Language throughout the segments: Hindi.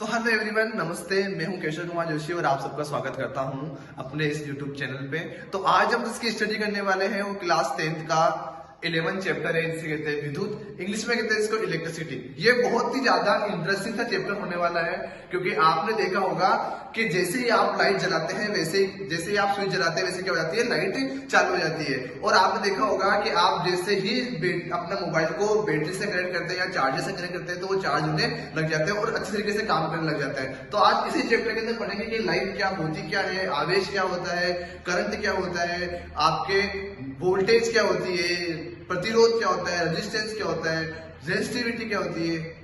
तो हेलो एवरीवन, नमस्ते। मैं हूं केशव कुमार जोशी और आप सबका स्वागत करता हूं अपने इस यूट्यूब चैनल पे। तो आज हम जिसकी स्टडी करने वाले हैं वो क्लास 10th का 11 चैप्टर है, जिसे कहते हैं विद्युत, इंग्लिश में कहते हैं इसको इलेक्ट्रिसिटी। ये बहुत ही ज्यादा इंटरेस्टिंग सा चैप्टर होने वाला है, क्योंकि आपने देखा होगा कि जैसे ही आप लाइट जलाते हैं जैसे ही आप स्विच जलाते हैं वैसे क्या हो जाती है, लाइट चालू हो जाती है। और आपने देखा होगा कि आप जैसे ही अपना मोबाइल को बैटरी से कनेक्ट करते हैं या चार्जर से कनेक्ट करते हैं तो वो चार्ज होने लग जाते हैं और अच्छे तरीके से काम करने लग जाता है। तो आज इसी चैप्टर के अंदर पढ़ेंगे कि लाइट क्या होती क्या है, आवेश क्या होता है, करंट क्या होता है, आपके वोल्टेज क्या होती है, प्रतिरोध क्या होता है, रेजिस्टेंस क्या होता है, रेजिस्टिविटी क्या होती है।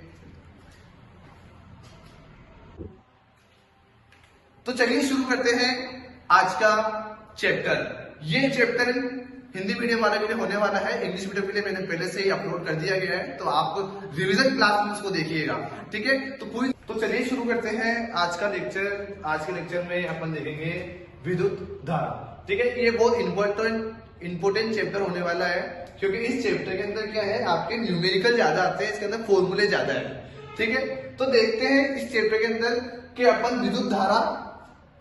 तो चलिए शुरू करते हैं आज का चैप्टर। ये चैप्टर हिंदी मीडियम वाले के लिए होने वाला है, इंग्लिश मीडियम के लिए मैंने पहले से ही अपलोड कर दिया गया है, तो आप रिवीजन क्लास में उसको देखिएगा, ठीक है। तो चलिए शुरू करते हैं आज का लेक्चर। आज के लेक्चर में अपन देखेंगे विद्युत धारा, ठीक है। ये बहुत इंपोर्टेंट चैप्टर होने वाला है, क्योंकि इस चैप्टर के अंदर क्या है, आपके न्यूमेरिकल ज्यादा आते हैं, इसके अंदर फॉर्मूले ज्यादा है, ठीक है। तो देखते हैं इस चैप्टर के अंदर कि अपन विद्युत धारा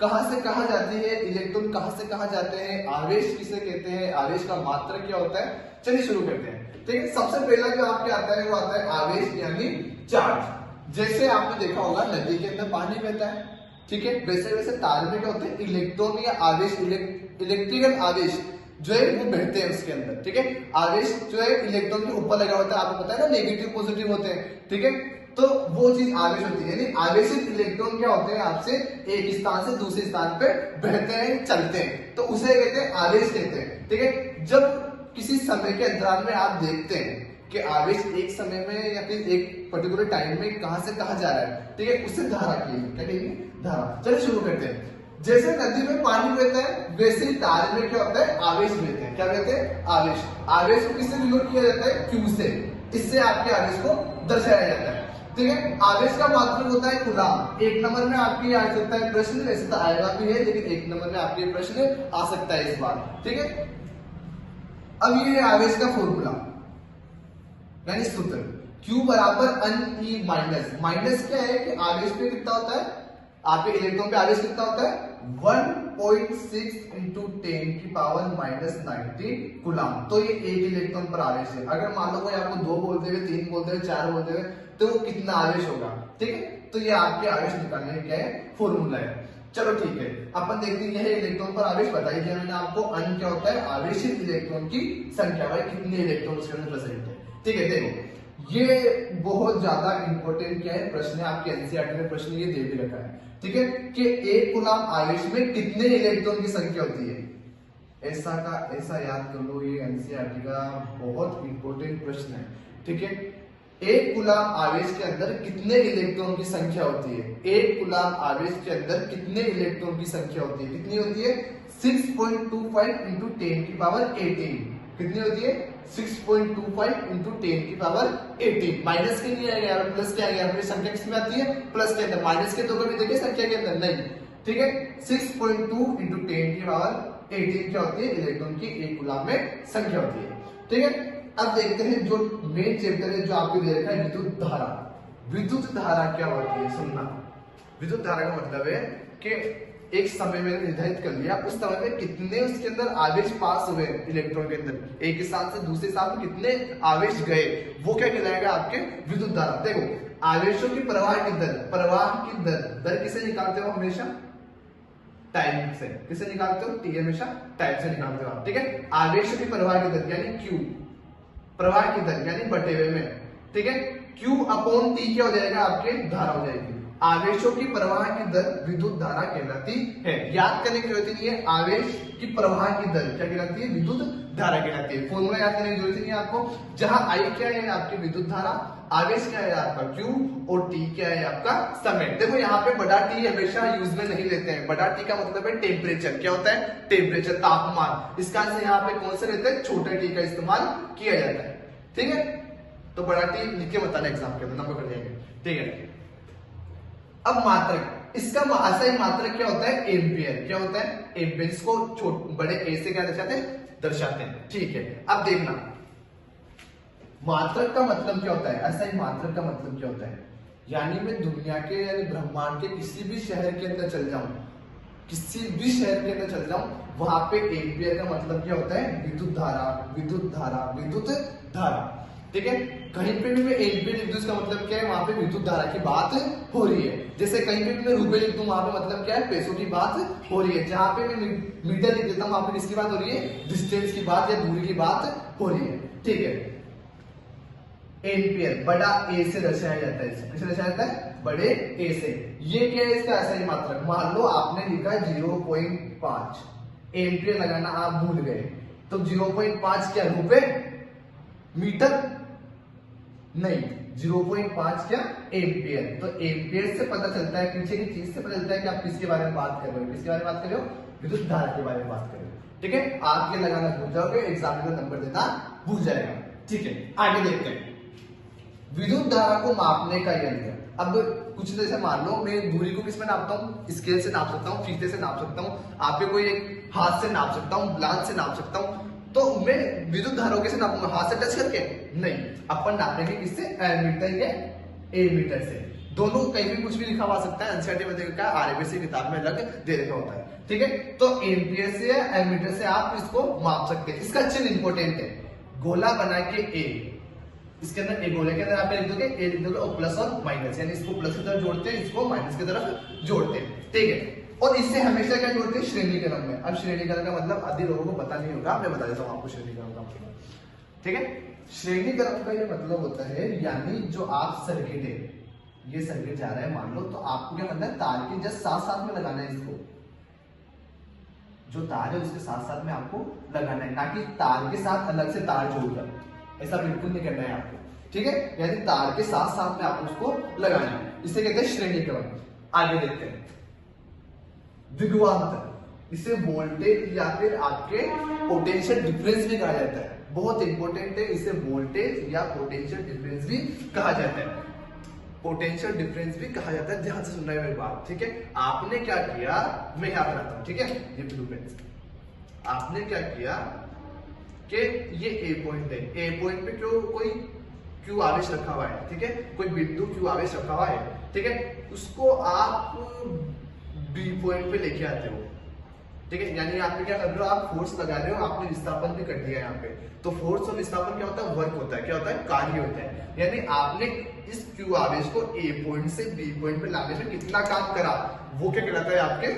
कहां से कहां जाती है, इलेक्ट्रॉन कहां से कहां जाते हैं, आवेश किसे कहते हैं, आवेश का मात्रक क्या होता है। चलिए शुरू करते हैं, ठीक है। सबसे पहला जो आपके आता है वो आता है आवेश यानी चार्ज। जैसे आपने देखा होगा नदी के अंदर पानी बहता है, ठीक है, वैसे वैसे तार में क्या होते हैं, इलेक्ट्रॉन या आवेश, इलेक्ट्रिकल आवेश जो है वो बहते हैं उसके अंदर, ठीक है। आवेश जो है इलेक्ट्रॉन के ऊपर लगा होता है, आपको पता है ना, नेगेटिव पॉजिटिव होते हैं, ठीक है। तो वो चीज आवेश होती है, यानी आवेशित इलेक्ट्रॉन क्या होते हैं, आपसे एक स्थान से दूसरे स्थान पे बहते हैं, चलते हैं, तो उसे कहते हैं आवेश कहते हैं, ठीक है। जब किसी समय के अंतराल में आप देखते हैं कि आवेश एक समय में या फिर एक पर्टिकुलर टाइम में कहां से कहां जा रहा है, ठीक है, उससे धारा की क्या कहेंगे, धारा। चलिए शुरू करते हैं। जैसे नदी में पानी बहता है वैसे ही तार में क्या होता है, आवेश बहते हैं। क्या बहते हैं, आवेश। आवेश को किससे डिनोट किया जाता है, क्यू से। इससे आपके आवेश को दर्शाया जाता है, ठीक है। आवेश का मात्रक होता है कूलाम। एक नंबर में आपके आ सकता है प्रश्न, वैसे तो आएगा भी है, लेकिन एक नंबर में आपके प्रश्न आ सकता है इस बार, ठीक है। अब ये है आवेश का फॉर्मूला यानी सूत्र, Q बराबर N E माइनस। माइनस क्या है कि आवेश पे कितना होता है, आपके इलेक्ट्रॉन पे आवेश कितना होता है, 1.6 इंटू 10 की पावर -90 कूलाम। तो ये एक इलेक्ट्रॉन पर आवेश है। अगर मान लो कोई आपको 2 बोलते हुए, 3 बोलते हुए, 4 बोलते हुए, तो वो कितना आवेश होगा, ठीक है। तो ये आपके आवेश निकालने का क्या है, फॉर्मूला है। चलो ठीक है, अपन देखते हैं यह इलेक्ट्रॉन पर आवेश बताई दिया मैंने आपको। अन क्या होता है, आवेशित इलेक्ट्रॉन की संख्या, भाई कितने इलेक्ट्रॉन उसके अंदर प्रेजेंट है, ठीक है। देखो ये बहुत ज्यादा इंपॉर्टेंट क्या है प्रश्न है, आपके एनसीईआरटी में प्रश्न ये दे भी रखा है, ठीक है, कि एक कूलाम आवेश में कितने इलेक्ट्रॉन की संख्या होती है। ऐसा का ऐसा याद कर लो, ये एनसीईआरटी का बहुत इंपॉर्टेंट प्रश्न है, ठीक है। एक कूलाम आवेश के अंदर कितने इलेक्ट्रॉन की संख्या होती है, एक कूलाम आवेश के अंदर कितने इलेक्ट्रॉन की संख्या होती है, कितनी होती है, 6.25 इंटू 10 की पावर 18। कितनी होती है, 6.25 इंटू 10 की पावर 18। माइनस के लिए आएगा, प्लस के आएगा, अपनी संख्या किसमें आती है, प्लस के अंदर। माइनस के तो कभी देखिए संख्या के अंदर नहीं, ठीक है। 6.2 इंटू 10 की पावर 18 क्या होती है, इलेक्ट्रॉन की एक कूलाम में संख्या होती है, ठीक है। अब देखते हैं जो मेन चैप्टर है जो आपको दे रखा है, विद्युत धारा। विद्युत धारा क्या होती है, सुनना। विद्युत धारा का मतलब है कि एक समय में निर्धारित कर लिया, उस समय में कितने उसके अंदर आवेश पास हुए इलेक्ट्रॉन के अंदर, एक स्थान से दूसरे स्थान में कितने आवेश गए, वो क्या कहलाएगा, आपके विद्युत धारा। देखो आवेशों की प्रवाह की दर किसे निकालते हो, हमेशा टाइम से। किसे निकालते हो, टी, हमेशा टाइम से निकालते हो आप, ठीक है। आवेशों की प्रवाह की दर यानी क्यू, प्रवाह की दर यानी बटे हुए में, ठीक है। Q अपॉन T क्या हो जाएगा, आपके धारा हो जाएगी। आवेशों की प्रवाह की दर विद्युत धारा कहलाती है। याद करने की जरूरत नहीं है, आवेश की प्रवाह की दर क्या कहलाती है, विद्युत धारा कहलाती है। फॉर्मूला याद करने की जरूरत नहीं है आपको। जहां I क्या है आपकी विद्युत धारा, आवेश क्या है आपका Q, और T क्या है आपका समय। देखो यहाँ पे बड़ा T हमेशा यूज में नहीं लेते हैं। बड़ा T का मतलब है टेम्परेचर। क्या होता है, टेम्परेचर, तापमान। इसका आंसर यहाँ पे कौन से रहते हैं, छोटे T का इस्तेमाल किया जाता है, ठीक है। तो बड़ा T लिख के बताना एग्जाम के अंदर, नंबर कर जाएंगे, ठीक है। अब मात्रक, इसका असली मात्रक क्या होता है, एम्पियर। क्या होता है, एम्पियर। इसको बड़े ए से क्या दर्शाते हैं, ठीक है। अब देखना मात्रक का मतलब क्या होता है, असली मात्रक का मतलब क्या होता है। यानी मैं दुनिया के यानी ब्रह्मांड के किसी भी शहर के अंदर चल जाऊं, किसी भी शहर के अंदर चल जाऊं, वहां पे एम्पियर का मतलब क्या होता है? विद्युत धारा, विद्युत धारा, विद्युत धारा। ठीक है, कहीं पे भी मैं एम्पियर लिख दूं, इसका मतलब क्या है? वहां पे विद्युत धारा की बात हो रही है। जैसे कहीं पे भी मैं रुपए लिख दूं, वहां पे मतलब क्या है? पैसों की बात हो रही है। जहां पे मैं मीटर लिख देता हूं, वहां पे किसकी बात हो रही है? डिस्टेंस की बात या दूरी की बात हो रही है। ठीक है, एम्पियर बड़ा ए से दर्शाया जाता है। किससे दर्शाया जाता है? बड़े ए से। ये क्या है? इसका ऐसा ही मात्रक। मान लो आपने लिखा 0.5 एम्पियर लगाना आप भूल गए, तो 0.5 क्या? रुपए? मीटर? नहीं, 0.5 क्या? एम्पियर। तो एम्पियर से पता चलता है, पीछे की चीज से पता चलता है कि आप किसके बारे में बात कर रहे हो। किसके बारे में बात कर रहे हो? विद्युत धारा के बारे में बात कर रहे हो। ठीक है, आप ये लगाना भूल जाओगे, एग्जाम में नंबर देना भूल जाएगा। ठीक है, आगे देखते हैं विद्युत धारा को मापने का यंत्र। अब कुछ जैसे मान लो मैं दूरी को किस में नापता हूँ? स्केल से नाप सकता हूँ, फीते से नाप सकता हूँ, आपके कोई एक हाथ से नाप सकता हूँ, ग्लास से नाप सकता हूँ। तो मैं विद्युत धारा कैसे नापूंगा? हाथ से टच करके? नहीं, अपन नापेंगे किससे? एमीटर या एमीटर से। दोनों कहीं भी कुछ भी लिखा हुआ सकता है, एनसीईआरटी में देखा, आरबीएससी किताब में अलग दे रखा होता है। ठीक है, तो एम्पियर से या एमीटर से आप इसको माप सकते हैं। इसका चिन्ह इंपॉर्टेंट है, गोला बना के ए, इसके अंदर एक गोले के अंदर आप लिख दोगे ए, लिख दोगे और प्लस और माइनस, यानी इसको प्लस की तरफ जोड़ते हैं, इसको माइनस की तरफ जोड़ते हैं। ठीक है, और इससे हमेशा क्या जोड़ते हैं? श्रेणीकरण में। अब श्रेणीकरण का मतलब आधे लोगों को पता नहीं होगा, मैं बता देता हूँ आपको श्रेणीकरण का मतलब। ठीक है, श्रेणीकरण का ये मतलब होता है, यानी जो आप सर्किट है, ये सर्किट जा रहा है मान लो, तो आपको क्या करना है? तार के जस्ट साथ साथ में लगाना है इसको, जो तार है उसके साथ साथ में आपको लगाना है, ना कि तार के साथ अलग से तार जोड़कर। ऐसा बिल्कुल नहीं करना है आपको। ठीक है, यानी तार के साथ साथ में आपको उसको लगाना है। इसे कहते हैं श्रेणीकरण। आगे देखते हैं विभवांतर। इसे वोल्टेज या फिर आपके पोटेंशियल डिफरेंस भी कहा जाता है। बहुत इंपॉर्टेंट है, इसे वोल्टेज या पोटेंशियल डिफरेंस भी कहा जाता है। पोटेंशियल डिफरेंस भी कहा जाता है, ध्यान से सुनना है मेरी बात। ठीक है, आपने क्या किया, मैं याद रखता हूं। ठीक है, ये ब्लू पेन से आपने क्या किया कि ये ए पॉइंट है, ए पॉइंट पे कोई क्यू आवेश रखा हुआ है। ठीक है, कोई बिंदु क्यू आवेश रखा हुआ है। ठीक है, उसको आप बी पॉइंट पे लेके आते हो। ठीक है, यानी आप क्या कर रहे हो? आप फोर्स लगा रहे हो, आपने विस्थापन भी कर दिया यहाँ पे। तो फोर्स और विस्थापन क्या होता है? वर्क होता है। क्या होता है? कार्य होता है। यानी आपने इस क्यू आवेश को ए पॉइंट से बी पॉइंट पे लाने में कितना काम करा, वो क्या कहलाता है? आपके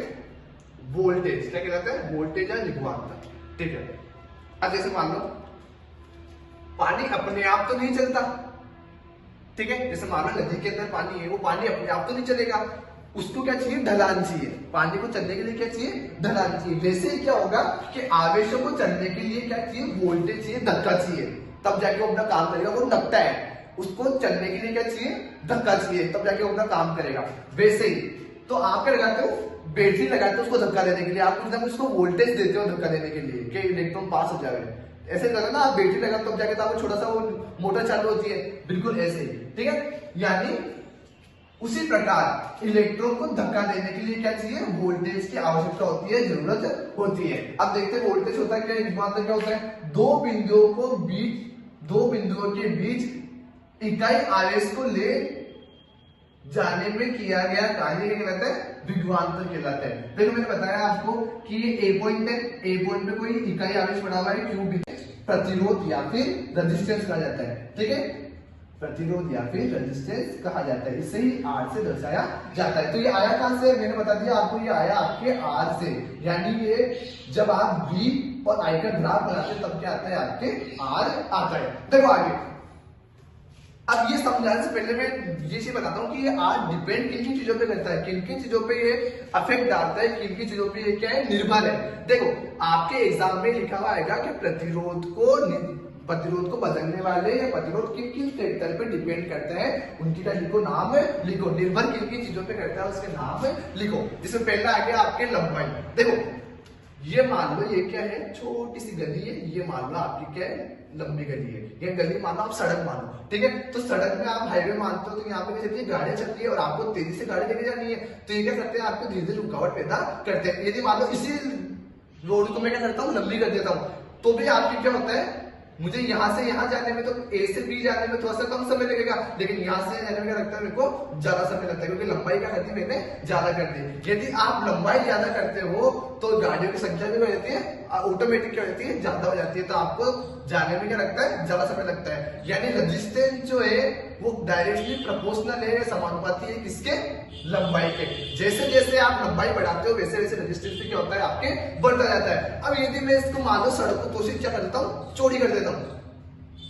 वोल्टेज। क्या कहलाता है? वोल्टेज या विभवांतर। ठीक है, अब जैसे मान लो पानी अपने आप तो नहीं चलता। ठीक है, जैसे मान लो नदी के अंदर पानी है, वो पानी अपने आप तो नहीं चलेगा, उसको क्या चाहिए? ढलान चाहिए। पानी को चलने के लिए क्या चाहिए? ढलान चाहिए। वैसे ही क्या होगा कि आवेशों को चलने के लिए क्या चाहिए? वोल्टेज चाहिए, धक्का चाहिए, तब जाके वो अपना काम करेगा। वो नपता है, उसको चलने के लिए क्या चाहिए? धक्का चाहिए, तब जाके वो अपना काम करेगा। वैसे ही तो आप क्या लगाते हो? बैटरी लगाते हो उसको धक्का देने के लिए, आप एकदम उसको वोल्टेज देते हो धक्का देने के लिए कि इलेक्ट्रॉन पास हो जाए। ऐसे करो ना, आप बैटरी लगाते हो तब जाके तो आपको छोटा सा वो मोटर चालू होती है, बिल्कुल ऐसे ही। ठीक है, यानी उसी प्रकार इलेक्ट्रॉन को धक्का देने के लिए क्या चाहिए? वोल्टेज की आवश्यकता होती है, जरूरत होती है। अब देखते हैं वोल्टेज होता है क्या, विभवांतर क्या होता है? दो बिंदुओं के बीच इकाई आवेश को ले जाने में किया गया कार्य क्या कहलाता है? विभवांतर कहलाता है। देखो मैंने बताया आपको कि ये ए पॉइंट है, ए पॉइंट पे कोई इकाई आवेश पड़ा हुआ है, क्यू बी, प्रतिरोध या फिर रेजिस्टेंस कहा जाता है। ठीक है, प्रतिरोध या फिर रेजिस्टेंस कहा जाता है। इसे ही आर से दर्शाया जाता है। तो ये आया कहां से? मैंने बता दिया आपको, ये आया आपके आर से। यानी ये जब आप बी और आई का ग्राफ बनाते हैं तब क्या आता है? आपके आर आता है। देखो आगे, अब ये समझाने से पहले मैं ये चीज बताता हूँ कि ये आर डिपेंड किन किन चीजों पे करता है, किन किन चीजों पे ये अफेक्ट डालता है, किन किन चीजों पे ये क्या है? निर्भर है। देखो आपके एग्जाम में लिखा हुआ आएगा कि प्रतिरोध को बदलने वाले या प्रतिरोध किन किन फैक्टर पे डिपेंड करता है, उनकी का लिखो, नाम लिखो। निर्भर किन किन चीजों पे करता है उसके नाम लिखो। जिसमें पहला आ गया आपके लंबाई। देखो ये मान लो ये क्या है? छोटी सी गली है, ये मान लो आपकी क्या है? लंबी गली है। ये गली मान लो, आप सड़क मान लो। ठीक है, तो सड़क में आप हाईवे मानते हो तो यहाँ पे क्या चलती है? गाड़ियां चलती है और आपको तेजी से गाड़ी लेके जानी है, तो ये क्या करते हैं? आपको धीरे धीरे रुकावट पैदा करते हैं। यदि मान लो इसी रोड को मैं क्या करता हूँ? लंबी कर देता हूँ, तो भी आपकी क्या होता है? मुझे यहाँ से यहाँ जाने में तो ए से बी जाने में थोड़ा सा कम समय लगेगा, लेकिन यहाँ से जाने में क्या लगता है मेरे को ज्यादा समय लगता है, क्योंकि लंबाई क्या करती है मैंने ज्यादा कर दी। यदि आप लंबाई ज्यादा करते हो तो गाड़ियों की संख्या भी बढ़ जाती है, ऑटोमेटिक क्या होती है ज्यादा हो जाती है, तो आपको जाने में क्या लगता है ज्यादा समय लगता है। यानी रेजिस्टेंस जो है वो डायरेक्टली प्रोपोर्शनल है, समानुपाती है किसके, लंबाई के। जैसे जैसे आप लंबाई बढ़ाते हो वैसे वैसे रेजिस्टेंस भी क्या होता है आपके बढ़ता जाता है। अब यदि मैं इसको मान लो सड़क को कोशिश क्या कर देता हूँ, चौड़ी कर देता हूँ,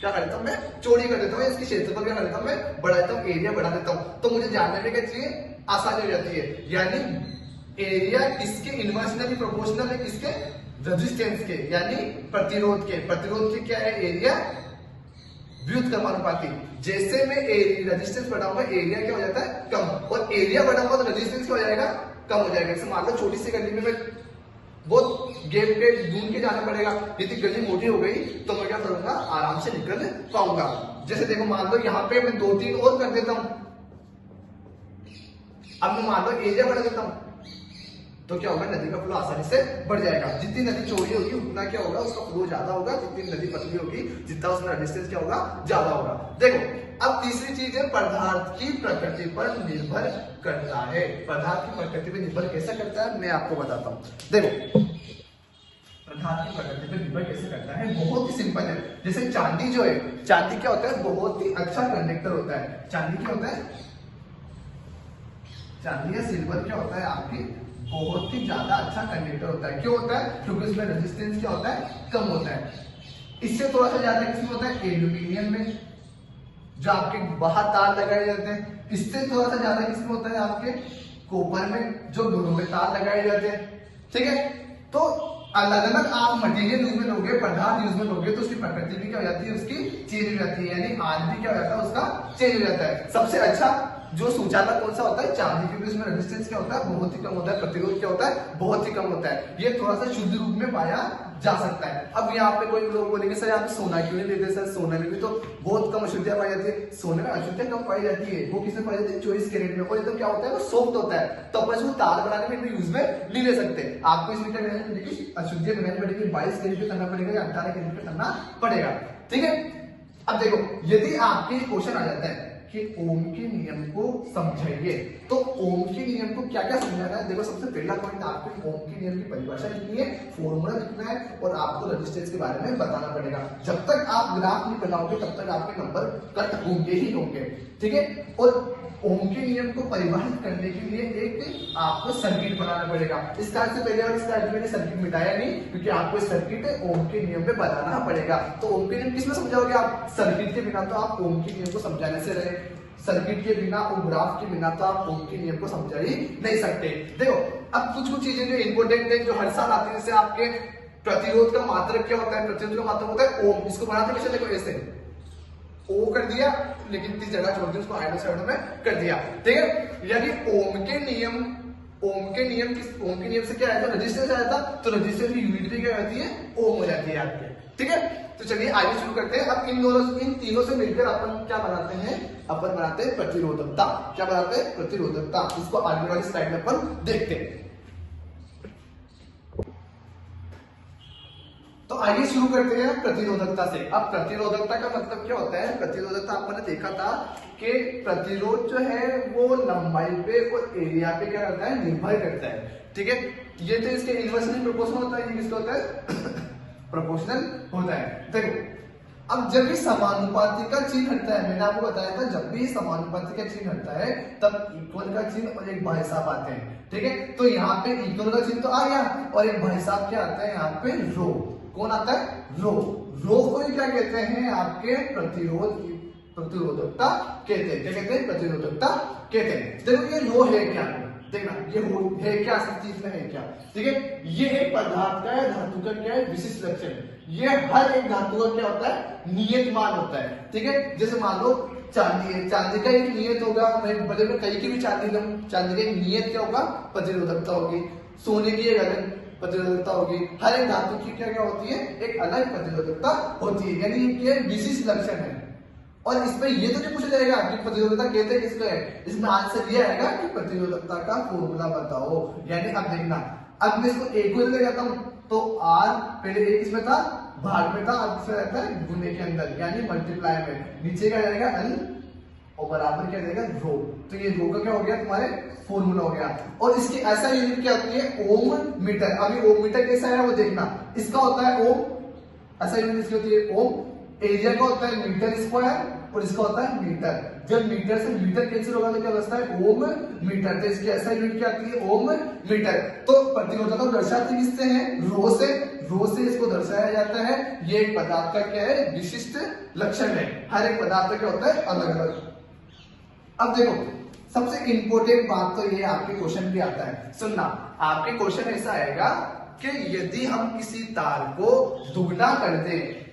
क्या कर देता हूँ मैं, चौड़ी कर देता हूँ, इसकी क्षेत्रफल क्या कर देता हूँ मैं, बढ़ा देता हूँ, एरिया बढ़ा देता हूँ, तो मुझे जानने में क्या चाहिए, आसानी हो जाती है। यानी एरिया किसके इनवर्सली प्रोपोर्शनल है, किसके, रेजिस्टेंस के, यानी प्रतिरोध के। प्रतिरोध की क्या है, एरिया व्युत्क्रमानुपाती। जैसे मैं रेजिस्टेंस बढ़ाऊंगा एरिया क्या हो जाता है कम, और एरिया बढ़ाऊंगा तो रेजिस्टेंस क्या हो जाएगा, कम हो जाएगा। जैसे मान लो छोटी सी गली में मैं बहुत गैप के ढूंढ के जाना पड़ेगा, यदि गली मोटी हो गई तो मैं क्या करूंगा, आराम से निकल पाऊंगा। जैसे देखो मान लो यहाँ पे मैं 2-3 और कर देता हूं, अब मैं मान लो एरिया बढ़ा देता हूं, तो क्या होगा, नदी का फ्लो आसानी से बढ़ जाएगा। जितनी नदी चौड़ी होगी उतना क्या होगा, उसका फ्लो ज्यादा होगा, जितनी नदी पतली होगी जितना उसमें रेजिस्टेंस क्या होगा, ज्यादा होगा। देखो अब तीसरी चीज है, पदार्थ की प्रकृति पर निर्भर करता है। पदार्थ की प्रकृति पर निर्भर कैसे करता है मैं आपको बताता हूं। देखो पदार्थ की प्रकृति पर निर्भर कैसे करता है, बहुत ही सिंपल है। जैसे चांदी जो है, चांदी क्या होता है, बहुत ही अच्छा कंडक्टर होता है। चांदी क्या होता है, चांदी या सिल्वर क्या होता है आपकी बहुत ही ज्यादा अच्छा कंडक्टर होता है। क्यों होता है, क्योंकि उसमें रेजिस्टेंस क्या होता है, कम होता है। इससे थोड़ा सा ज्यादा किसमें होता है, एल्यूमिनियम में, जो आपके बाहर तार लगाए जाते हैं। इससे थोड़ा सा ज्यादा किसमें होता है, आपके कॉपर में, जो दोनों में तार लगाए जाते हैं। ठीक है, तो अलग अलग आप मटेरियल यूज में लोगे, पदार्थ यूज में लोगे, तो उसकी प्रकृति भी क्या हो जाती है, उसकी चेंज हो जाती है, यानी आज भी क्या हो जाता है, उसका चेंज हो जाता है। सबसे अच्छा जो सुचालक कौन सा होता है, चांदी, क्योंकि उसमें रेजिस्टेंस क्या होता है, बहुत ही कम होता है, प्रतिरोध क्या होता है, बहुत ही कम होता है। ये थोड़ा सा शुद्ध रूप में पाया जा सकता है। अब यहाँ पे कोई लोग बोलेंगे सर आप सोना क्यों नहीं लेते, सर सोने में भी तो बहुत कम अशुद्धियां पाई जाती है। सोने में अशुद्धियां कम पाई जाती है, वो किसमें पाई जाती है, 24 कैरेट में, और एकदम क्या होता है, वो सॉफ्ट होता है, तो अपन इसको तार बनाने में यूज में नहीं ले सकते। आपको इसमें क्या करना है, अशुद्धियां बनानी पड़ेगी, 22 कैरेट पे करना पड़ेगा या 18 कैरेट पे करना पड़ेगा। ठीक है, अब देखो यदि आपके क्वेश्चन आ जाता है कि ओम के नियम को समझाइए, तो ओम के नियम को क्या क्या समझाना है। देखो सबसे पहला पॉइंट, आपको ओम के नियम की परिभाषा लिखनी है, फॉर्मूला लिखना है, और आपको रेजिस्टेंस के बारे में बताना पड़ेगा। जब तक आप ग्राफ नहीं बनाओगे तब तक आपके नंबर कट होंगे ही होंगे। ठीक है, और ओम के नियम को परिभाषित करने के लिए एक आपको सर्किट बनाना पड़ेगा। इस कार्य से पहले और इस कार्य मैंने सर्किट मिटाया नहीं, क्योंकि आपको सर्किट ओम के नियम पे बनाना पड़ेगा। तो ओम के नियम किसमें समझाओगे आप, सर्किट के बिना तो आप ओम के नियम को समझाने से रहे, सर्किट के बिना और ग्राफ के बिना तो आप ओम के नियम को समझा ही नहीं सकते। देखो अब कुछ कुछ चीजें जो इंपोर्टेंट है, जो हर साल आती है, जैसे आपके प्रतिरोध का मात्रक क्या होता है, प्रतिरोध का मात्रक होता है ओम। इसको बनाते कैसे, देखो ऐसे ओ कर दिया, लेकिन इतनी जगह छोड़ दी, उसको आइडो साइडो में कर दिया। ठीक है, यानी ओम के नियम ओम के नियम से क्या आया था, रेजिस्टेंस आया था, तो रेजिस्टेंस की यूनिट भी क्या होती है, ओम हो जाती है आपके। ठीक है, तो चलिए आगे शुरू करते हैं। अब इन तीनों से मिलकर अपन क्या बनाते हैं, अपन बनाते हैं प्रतिरोधकता। क्या बनाते हैं, प्रतिरोधकता। इसको आगे वाली स्लाइड में अपन देखते हैं। तो आइए शुरू करते हैं प्रतिरोधकता से। अब प्रतिरोधकता का मतलब क्या होता है, प्रतिरोधकता आपने देखा था कि प्रतिरोध जो है वो लंबाई पे और एरिया पे क्या करता है, निर्भर करता है। ठीक है, ये तो इसके इनवर्सली प्रोपोर्शनल होता है, ये किसका होता है प्रोपोर्शनल होता है। देखो अब जब भी समानुपाती का चिन्ह हटता है, मैंने आपको बताया था जब भी समानुपाती का चिन्ह हटता है तब इक्वल का चिन्ह और एक भाई साहब आते हैं। ठीक है, तो यहाँ पे इक्वल का चिन्ह तो आ गया, और एक भाई साहब क्या आता है यहाँ पे, रो। कौन आता है, रो। रो को क्या कहते हैं, आपके प्रतिरोधकता कहते हैं। क्या कहते हैं, प्रतिरोधकता कहते हैं। देखो ये रो है क्या, देखना ये है क्या, चीज में है क्या। ठीक है, ये एक पदार्थ का है, धातु का क्या है, विशिष्ट लक्षण। ये हर एक धातु का क्या होता है, नियत मान होता है। ठीक है, जैसे मान लो चांदी है, चांदी का एक नियत होगा, बदले में कहीं की भी चांदी लो, चांदी का एक नियत क्या होगा, प्रतिरोधकता होगी। सोने की एक अलग प्रतिरोधकता होगी। हर एक धातु की क्या क्या होती है, एक अलग प्रतिरोधकता होती है, यानी ये विशिष्ट लक्षण है। और इसमें ये तो नहीं पूछा जाएगा कि प्रतिरोधकता कहते हैं किसको है, इसमें आंसर ये आएगा कि प्रतिरोधकता का फॉर्मूला बताओ। यानी अब देखना, अब मैं इसको एक को ले जाता हूं, तो आर पहले एक इसमें था, भाग में था, अब दूसरा रहता है गुने के अंदर यानी मल्टीप्लाई में। नीचे क्या जाएगा एल और बराबर क्या जाएगा रो। तो ये रो का क्या हो गया तुम्हारे फॉर्मूला हो गया। और इसकी ऐसा यूनिट क्या होती है ओम मीटर। अभी ओम मीटर कैसा है वो देखना। इसका होता है ओम, ऐसा यूनिट इसकी होती है ओम। एरिया का होता है मीटर स्क्वायर और इसका होता है मीटर। जब मीटर से मीटर कैंसिल होगा तो क्या बचता है ओम मीटर। तो इसकी ऐसा यूनिट क्या आती है ओम मीटर। तो प्रतिरोधक को दर्शाते किससे हैं रो से। रो से इसको दर्शाया जाता है। ये एक पदार्थ का क्या है विशिष्ट लक्षण है। हर एक पदार्थ का क्या होता है अलग अलग। अब देखो सबसे इंपॉर्टेंट बात तो ये आपके क्वेश्चन भी आता है। सुनना, आपके क्वेश्चन ऐसा आएगा कि यदि हम किसी तार को दुगना कर दें,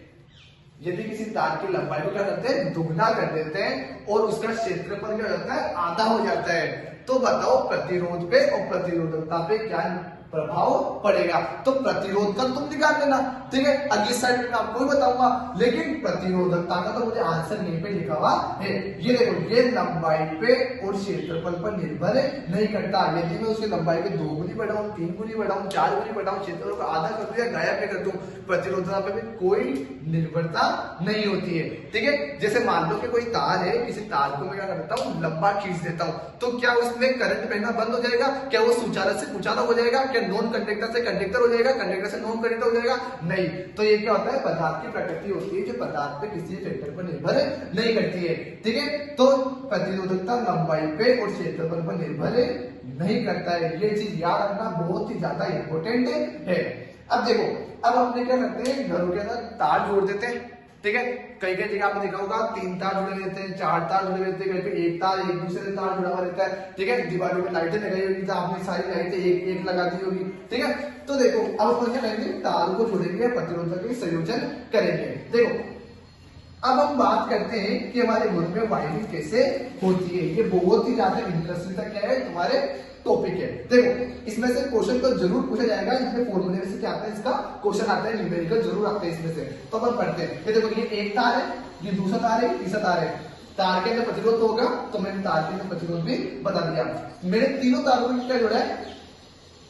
यदि किसी तार की लंबाई को क्या करते हैं दुगना कर देते हैं और उसका क्षेत्रफल क्या हो जाता है आधा हो जाता है, तो बताओ प्रतिरोध पे और प्रतिरोधकता पे क्या प्रभाव पड़ेगा। तो प्रतिरोध का तुम निकाल लेना, ठीक है, अगली स्लाइड में मैं आपको ही बताऊंगा। लेकिन प्रतिरोधकता का तो मुझे आंसर यहीं पे लिखा हुआ है। ये देखो ये लंबाई पे और क्षेत्रफल पर निर्भर नहीं करता। यदि मैं उसकी लंबाई पे 2 गुनी बढ़ाऊं, 3 गुनी बढ़ाऊं, 4 गुनी बढ़ाऊं, क्षेत्रफल को आधा कर दूं या गायब कर दूं, प्रतिरोधकता पे भी कोई निर्भरता नहीं होती है। ठीक है, जैसे मान लो कि कोई तार है, किसी तार को मैं क्या करता हूँ लंबा खींच देता हूँ, तो क्या उसमें करंट बहना बंद हो जाएगा? क्या वो सुचालक से कुचालक हो जाएगा? नॉन कंडक्टर से कंडक्टर हो जाएगा? कंडक्टर से नॉन कंडक्टर हो जाएगा? नहीं। तो ये क्या होता है पदार्थ की प्रकृति होती है जो पदार्थ पे किसी फैक्टर पर निर्भर नहीं करती है। ठीक है, तो प्रतिरोधकता लंबाई पे और क्षेत्रफल पर निर्भर नहीं करता है। ये चीज याद रखना बहुत ही ज्यादा इंपॉर्टेंट है। अब देखो, अब हमने क्या करते हैं घरों के अंदर तार जोड़ देते हैं। ठीक है, कई कई जगह आपने देखा होगा 3 तार जुड़े रहते हैं, 4 तार जुड़े रहते हैं, कहीं पे एक तार एक दूसरे से तार जुड़ा हुआ रहता है। ठीक है, दीवारों में लाइटें लगाई होगी तो आपने सारी लाइटें एक एक लगा दी होगी। ठीक है, तो देखो अब अपन क्या करेंगे तार को जोड़ेंगे, प्रतिरोधक के संयोजन करेंगे। देखो अब हम बात करते हैं कि हमारे घर में वायरिंग कैसे होती है। ये बहुत ही ज्यादा इंटरेस्टिंग क्या है तुम्हारे टॉपिक है। देखो इसमें से क्वेश्चन तो जरूर पूछा जाएगा, इसमें फॉर्मूले में से क्या आता है इसका क्वेश्चन आता है, न्यूमेरिकल जरूर आता है इसमें से। तो अपन पढ़ते हैं। ये देखो ये एक तार है, ये दूसरा तार है, तीसरा तार है। तार के अंदर प्रतिरोध होगा तो मैंने तार के अंदर प्रतिरोध भी बता दिया। मेरे तीनों तारों में क्या जोड़ा है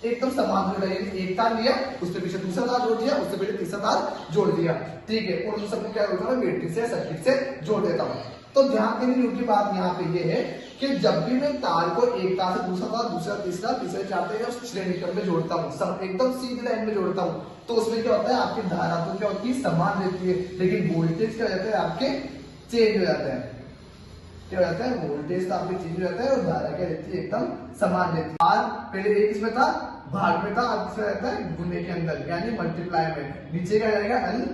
एकदम समान जोड़ा है। एक तार लिया उसके पीछे दूसरा तार जोड़ दिया, उससे पीछे तीसरा तार जोड़ दिया। ठीक है, और उन सबको क्या होता है मैट्रिक्स से सर्किट से जोड़ देता हूँ। तो ध्यान देने योग्य बात यहाँ पे ये है कि जब भी मैं तार को एक तार से दूसरा तार, दूसरा तीसरा, तीसरे चौथे श्रेणी क्रम में जोड़ता हूँ, सब एकदम सीधी लाइन में जोड़ता हूँ, तो उसमें क्या होता है आपकी धारा तो क्या होती है समान रहती है, लेकिन वोल्टेज क्या हो जाता है आपके चेंज हो जाता है। क्या हो जाता है वोल्टेज तो आपके चेंज हो जाता है और धारा क्या रहती है एकदम समान रहती है। तार पहले एक इसमें था भाग में था, अब दूसरा रहता है गुने के अंदर यानी मल्टीप्लाई में। नीचे क्या जाएगा एल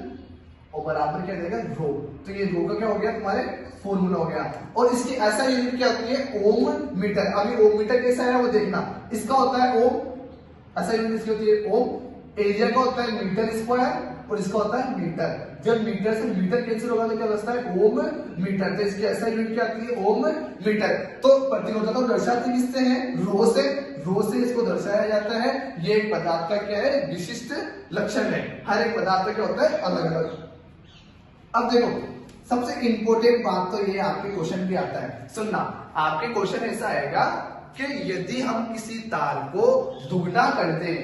और बराबर क्या जाएगा रो। तो ये रो का क्या हो गया तुम्हारे फॉर्मूला हो गया। और इसकी ऐसा यूनिट क्या होती है ओम मीटर। अभी ओम मीटर कैसा है वो देखना। इसका होता है ओम, ऐसा यूनिट इसकी होती है ओम। एरिया का होता है मीटर स्क्वायर और इसका होता है मीटर। जब मीटर से मीटर कैंसिल होगा तो क्या बचता है ओम मीटर। तो इसकी ऐसा यूनिट क्या आती है ओम मीटर। तो प्रतिरोधक को दर्शाते किससे हैं रो से। रो से इसको दर्शाया जाता है। ये एक पदार्थ का क्या है विशिष्ट लक्षण है। हर एक पदार्थ का क्या होता है अलग अलग। अब देखो सबसे इंपॉर्टेंट बात तो ये आपके क्वेश्चन भी आता है। सुनना, आपके क्वेश्चन ऐसा आएगा कि यदि हम किसी तार को दुगना कर दें,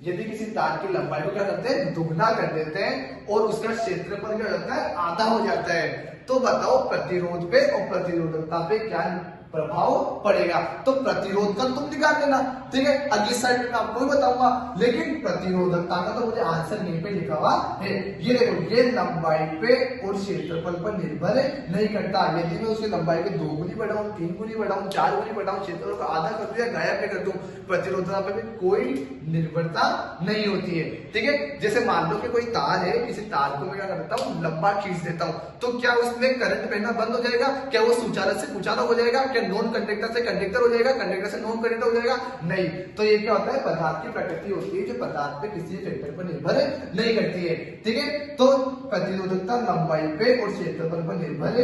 यदि किसी तार की लंबाई को क्या करते हैं दुगना कर देते हैं और उसका क्षेत्रफल क्या हो जाता है आधा हो जाता है, तो बताओ प्रतिरोध पे और प्रतिरोधकता पे क्या प्रभाव पड़ेगा। तो प्रतिरोध का तुम निकाल लेना, ठीक है, अगली स्लाइड में मैं आपको ही बताऊंगा। लेकिन प्रतिरोधकता का तो मुझे आंसर यहीं पे लिखा हुआ है। ये देखो ये लंबाई पे और क्षेत्रफल पर निर्भर नहीं करता। यदि मैं उसकी लंबाई पे 2 गुनी बढ़ाऊं, 3 गुनी बढ़ाऊं, 4 गुनी बढ़ाऊं, क्षेत्रफल को आधा कर दूं या गायब कर दूं, प्रतिरोधकता पे भी कोई निर्भरता नहीं होती है। ठीक है, जैसे मान लो कि कोई तार है, किसी तार को मैं क्या करता हूँ लंबा खींच देता हूँ, तो क्या उसमें करंट बहना बंद हो जाएगा? क्या वो सुचालक से कुचालक हो जाएगा? क्या नॉन कंडक्टर से कंडक्टर हो जाएगा? कंडक्टर से नॉन कंडक्टर हो जाएगा? नहीं। तो ये क्या होता है पदार्थ की प्रकृति होती है जो पदार्थ पे किसी फैक्टर पर निर्भर नहीं करती है। ठीक है, तो प्रतिरोधकता लंबाई पे और क्षेत्रफल पर निर्भर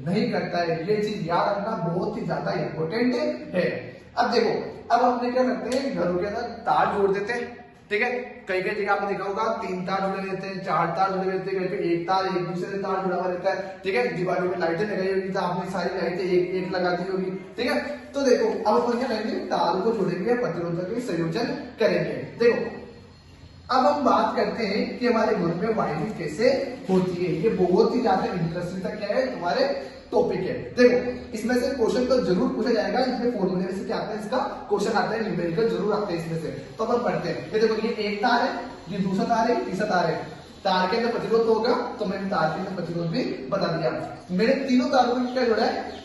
नहीं करता है। ये चीज याद रखना बहुत ही ज्यादा इंपॉर्टेंट है। अब देखो, अब हमने क्या करते हैं घरों के अंदर तार जोड़ देते हैं। ठीक है, कई कई जगह आपने देखा होगा 3 तार जुड़े रहते हैं, 4 तार जुड़े रहते हैं, कहीं पे एक तार एक दूसरे से तार जुड़ा हुआ रहता है। ठीक है, दीवारों में लाइटें लगाई होगी तो आपने सारी लाइटें एक एक लगा दी होगी। ठीक है, तो देखो अब अपन क्या करेंगे तार को जोड़ेंगे, प्रतिरोधक के संयोजन करेंगे। देखो अब हम बात करते हैं कि हमारे घर में वायरिंग कैसे होती है। ये बहुत ही ज्यादा इंटरेस्टिंग सा क्या है तुम्हारे टॉपिक है। देखो इसमें से क्वेश्चन तो जरूर पूछा जाएगा, इसमें फॉर्मूले में से क्या आता है, इसका क्वेश्चन आता है, न्यूमेरिकल जरूर आते हैं इसमें से। तो अपन पढ़ते हैं। ये देखो ये एक तार है, ये दूसरा तार है, तीसरा तार है। तार के अंदर प्रतिरोध होगा तो मैंने तार के अंदर प्रतिरोध भी बता दिया। मैंने तीनों तारों को क्या जोड़ा है,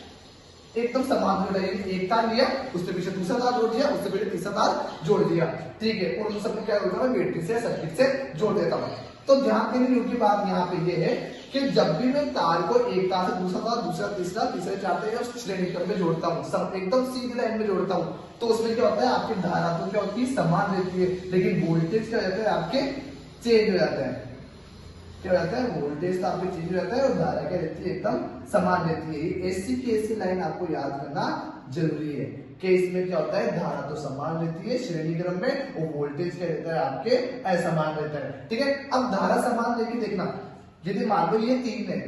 एकदम समान जोड़ा है। एक तार लिया, उससे पीछे दूसरा तार जोड़ दिया, उससे पीछे तीसरा तार जोड़ दिया, ठीक है। और उन सबको क्या होता है, बैटरी से सर्किट से जोड़ देता हूं। तो ध्यान देने योग्य बात यहाँ पे ये है कि जब भी मैं तार को एक तार से दूसरा तार, दूसरा तीसरा, तीसरे चौथे श्रेणी क्रम में जोड़ता हूँ, सब एकदम सीधी लाइन में जोड़ता हूँ, तो उसमें क्या होता है, आपकी धारा तो क्या होती है, समान रहती है, लेकिन वोल्टेज क्या हो जाता है, आपके चेंज हो जाता है। क्या हो जाता है, वोल्टेज तो आपके चेंज हो जाता है और धारा क्या रहती है, एकदम समान रहती है। ऐसी की ऐसी लाइन आपको याद करना जरूरी है कि इसमें क्या होता है, धारा तो समान रहती है श्रेणी क्रम में और वोल्टेज क्या रहता है, आपके असमान रहता है, ठीक है। अब धारा समान लेके देखना, यदि मान लो ये 3 है,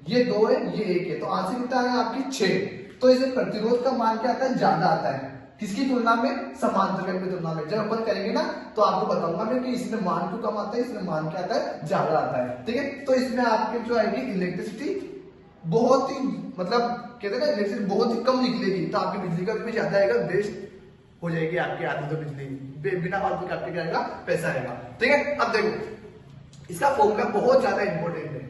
ये 2 है, ये 1 है, तो आंसर कितना है आपकी 6। तो इसमें प्रतिरोध का मान क्या आता है, ज्यादा आता है, किसकी तुलना में, समांतर की तुलना में। जब अपन करेंगे ना तो आपको बताऊंगा मैं कि इसमें मान क्यों कम आता है, इसमें मान क्या आता है, ज्यादा आता है, ठीक है। तो इसमें आपके जो आएगी इलेक्ट्रिसिटी बहुत ही, मतलब कहते हैं ना, इलेक्ट्रिसिटी बहुत ही कम निकलेगी, तो आपकी बिजली का भी ज्यादा आएगा, वेस्ट हो जाएगी आपकी आधी तो बिजली, बिना फालतू के आपके क्या आएगा, पैसा आएगा, ठीक है। अब देखो इसका फॉर्मूला बहुत ज्यादा इंपॉर्टेंट है,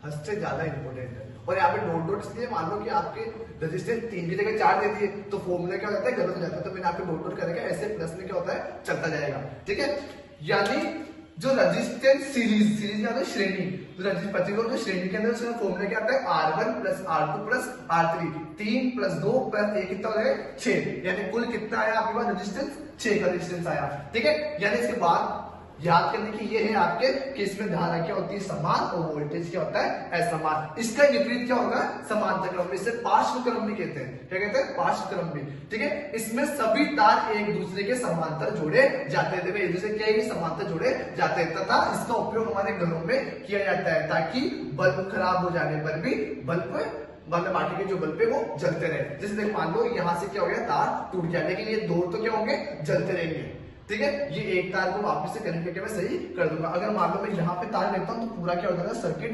हद से ज्यादा इंपॉर्टेंट है। और यहाँ पे डॉट डॉट इसलिए, मान लो कि आपके रेजिस्टेंस 3 की जगह 4 देती है तो फॉर्मूला क्या होता है, गलत हो जाता है। तो मैंने आपको डॉट डॉट करेगा, ऐसे प्लस में क्या होता है, चलता जाएगा, ठीक है। यानी जो रेजिस्टेंस सीरीज या श्रेणी, प्रतिरोध श्रेणी के अंदर उसका फॉर्मूला क्या आता है, R1 plus R2 plus R3, 3 plus 2 plus 1 कितना हो जाएगा, 6। यानी कुल कितना आया आपके पास रेजिस्टेंस, 6 का रेजिस्टेंस आया, ठीक है। यानी इसके बाद याद करने की ये है आपके कि इसमें धारा क्या होती है, समान, और वोल्टेज क्या होता है, असमान। इसका विपरीत क्या होगा, समांतर क्रम में, इसे पार्श्व क्रम भी कहते हैं। क्या कहते हैं, पार्श्व क्रम भी, ठीक है। इसमें सभी तार एक दूसरे के समांतर जोड़े जाते हैं, एक दूसरे के समांतर जोड़े जाते हैं, तथा इसका उपयोग हमारे घरों में किया जाता है ताकि बल्ब खराब हो जाने पर भी बल्ब बाकी के जो बल्ब है वो जलते रहे। जैसे मान लो यहाँ से क्या हो गया, तार टूट गया, लेकिन ये दो तो क्या होंगे, जलते रहेंगे, ठीक है। ये एक तार को वापस से कनेक्ट करके मैं सही कर दूंगा। अगर मान लो मैं यहाँ पे तार लेता हूँ तो पूरा क्या हो जाएगा, सर्किट